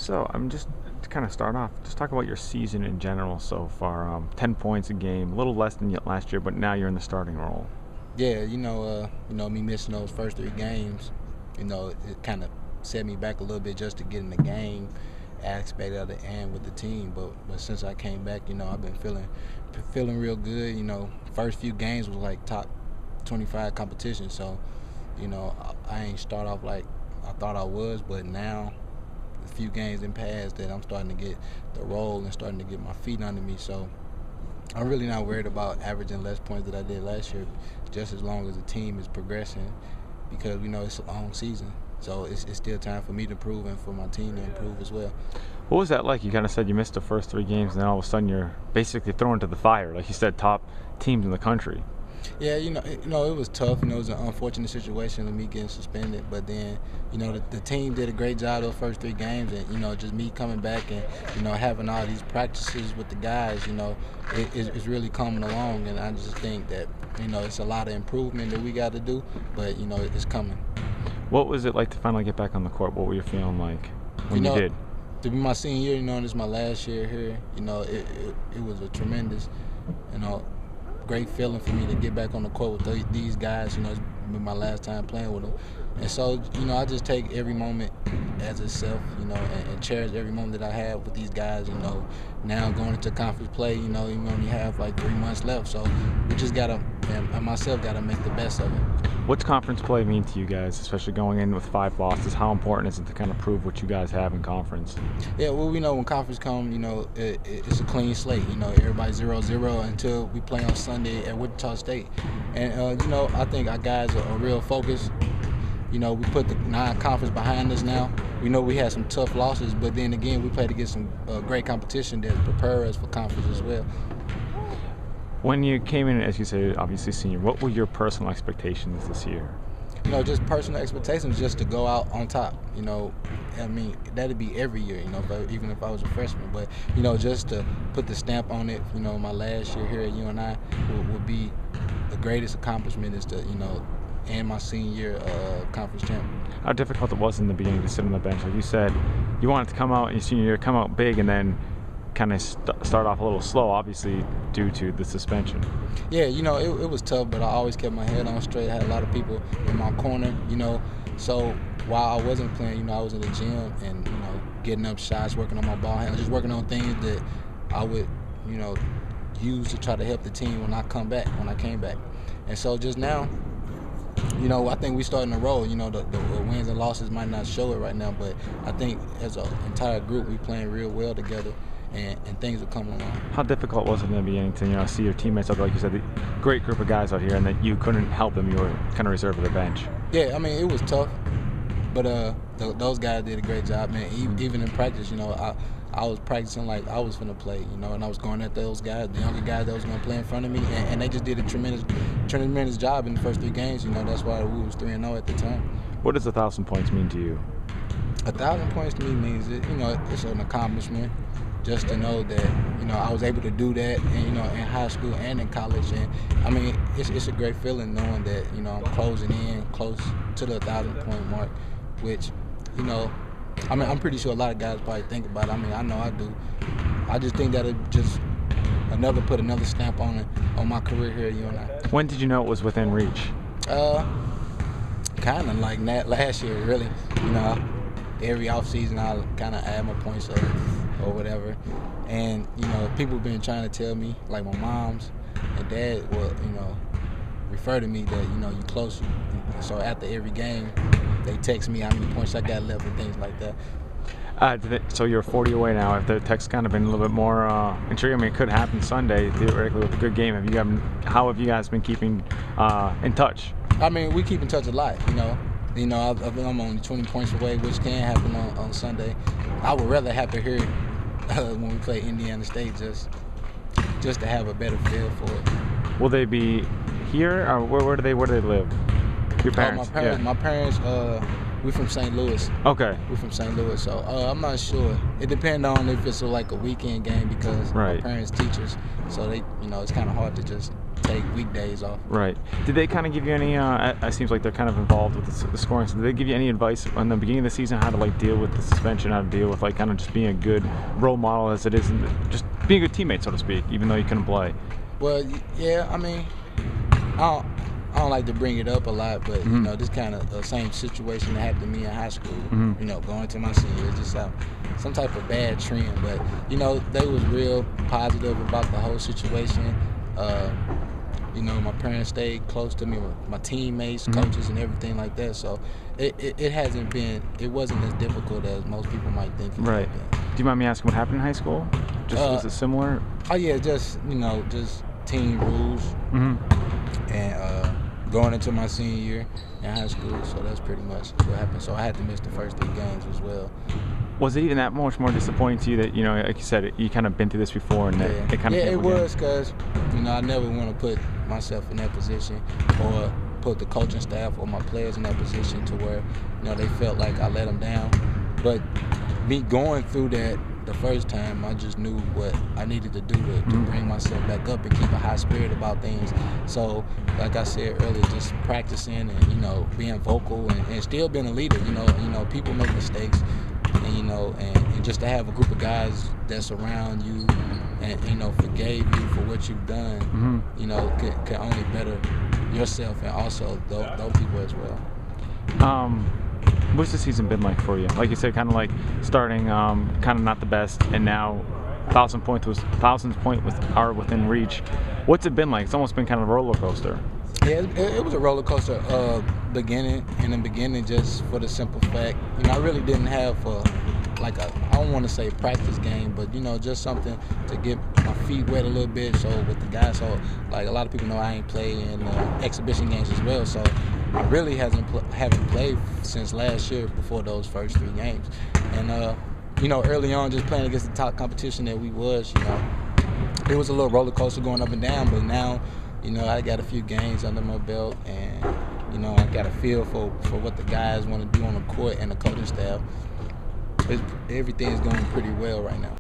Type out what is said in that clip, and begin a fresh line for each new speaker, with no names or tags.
So I'm just to kind of start off, just talk about your season in general so far. 10 points a game, a little less than last year, but now you're in the starting role.
Yeah, me missing those first 3 games, it kind of set me back a little bit just to get in the game aspect of it and with the team. But since I came back, I've been feeling real good. First few games was like top 25 competition, so I ain't start off like I thought I was, but now a few games in past that I'm starting to get the role and starting to get my feet under me. So I'm really not worried about averaging less points than I did last year, just as long as the team is progressing, because we know it's a long season. So it's still time for me to improve and for my team to improve as well.
What was that like? You kind of said you missed the first 3 games, and then all of a sudden you're basically thrown into the fire. Like you said, top teams in the country.
Yeah, it was tough. It was an unfortunate situation with me getting suspended. But then, the team did a great job those first 3 games, and just me coming back and having all these practices with the guys. It's really coming along, and I just think that it's a lot of improvement that we got to do, but it's coming.
What was it like to finally get back on the court? What were you feeling like when you did?
To be my senior year, this is my last year here. It was a tremendous, great feeling for me to get back on the court with these guys. It's been my last time playing with them. And so, I just take every moment as itself, and cherish every moment that I have with these guys. Now going into conference play, you only have like 3 months left. So we just got to, and myself, got to make the best of it.
What's conference play mean to you guys, especially going in with 5 losses? How important is it to kind of prove what you guys have in conference?
Yeah, well, we know when conference comes, it's a clean slate. Everybody's 0-0 until we play on Sunday at Wichita State. And, I think our guys are real focused. We put the non-conference behind us now. We know we had some tough losses, but then again, we played against some great competition that prepare us for conference as well.
When you came in, as you say, obviously senior, what were your personal expectations this year?
Just personal expectations, just to go out on top. That'd be every year, even if I was a freshman. But, just to put the stamp on it, my last year here at UNI would be the greatest accomplishment is to, and my senior year conference champion.
How difficult it was in the beginning to sit on the bench? Like you said, you wanted to come out in your senior year, come out big, and then kind of start off a little slow, obviously due to the suspension.
Yeah, it was tough, but I always kept my head on straight. I had a lot of people in my corner, so while I wasn't playing, I was in the gym and, getting up shots, working on my ball handling, just working on things that I would, use to try to help the team when I came back. And so just now, I think we starting to roll. The wins and losses might not show it right now, but I think as an entire group, we playing real well together. And things are coming along.
How difficult was it in the beginning to see your teammates out there, like you said, the great group of guys out here, and that you couldn't help them? You were kind of reserved for the bench.
Yeah, it was tough, but those guys did a great job, man. Even in practice, I was practicing like I was finna play, and I was going at those guys, the younger guys that was gonna play in front of me, and they just did a tremendous job in the first 3 games. That's why we was 3-0 at the time.
What does 1,000 points mean to you?
1,000 points to me means it's an accomplishment. Just to know that I was able to do that, and in high school and in college, and it's a great feeling knowing that I'm closing in close to the 1,000-point mark, which I'm pretty sure a lot of guys probably think about it. I know I do. I just think that it just put another stamp on my career here at UNI.
When did you know it was within reach?
Kind of like that last year, really. Every offseason I kind of add my points up or whatever. And, people been trying to tell me, like my moms and dad will, refer to me that, you close. So after every game, they text me how many points I got left and things like that.
So you're 40 away now. If the text kind of been a little bit more intriguing, it could happen Sunday, theoretically, with a good game. How have you guys been keeping in touch?
We keep in touch a lot, I'm only 20 points away, which can happen on Sunday. I would rather have to hear it when we play Indiana State, just to have a better feel for it.
Will they be here, or where do they live? Your parents?
My parents, we're from St. Louis.
Okay.
We're from St. Louis, so I'm not sure. It depends on if it's like a weekend game, because my parents teachers, so they, it's kind of hard to just take weekdays off.
Right. Did they kind of give you any? It seems like they're kind of involved with the scoring. So did they give you any advice in the beginning of the season how to like deal with the suspension, how to deal with like kind of just being a good role model as it is, and just being a good teammate, so to speak, even though you couldn't play?
Well, yeah, I mean, I don't like to bring it up a lot, but you know, this kind of the same situation that happened to me in high school. You know, going to my senior, it's just some type of bad trend. But you know, they was real positive about the whole situation. You know, my parents stayed close to me, my teammates, coaches, and everything like that. So it hasn't been, it wasn't as difficult as most people might think it
Right.
had been.
Do you mind me asking what happened in high school? Just was it similar?
Oh yeah, just you know, just team rules, and going into my senior year in high school. So that's pretty much what happened. So I had to miss the first 3 games as well.
Was it even that much more disappointing to you that, you know, like you said, you kind of been through this before and that it kind of
it
came
was, because you know, I never want to put myself in that position or put the coaching staff or my players in that position to where, you know, they felt like I let them down. But me going through that the first time, I just knew what I needed to do to bring myself back up and keep a high spirit about things. So, like I said earlier, just practicing and, you know, being vocal and still being a leader. You know, people make mistakes, and, you know, and just to have a group of guys that's around you and, you know, forgave you for what you've done, you know, can only better yourself and also those people as well.
What's the season been like for you? Like you said, kind of like starting kind of not the best, and now 1,000 points are within reach. What's it been like? It's almost been kind of a roller coaster.
Yeah, it was a roller coaster beginning. In the beginning, just for the simple fact, you know, I really didn't have I don't want to say practice game, but you know, just something to get my feet wet a little bit. So with the guys, so like a lot of people know I ain't played in exhibition games as well. So I really haven't played since last year before those first 3 games. And you know, early on, just playing against the top competition that we was, you know, it was a little roller coaster going up and down. But now, you know, I got a few games under my belt, and you know, I got a feel for what the guys want to do on the court and the coaching staff. Everything's going pretty well right now.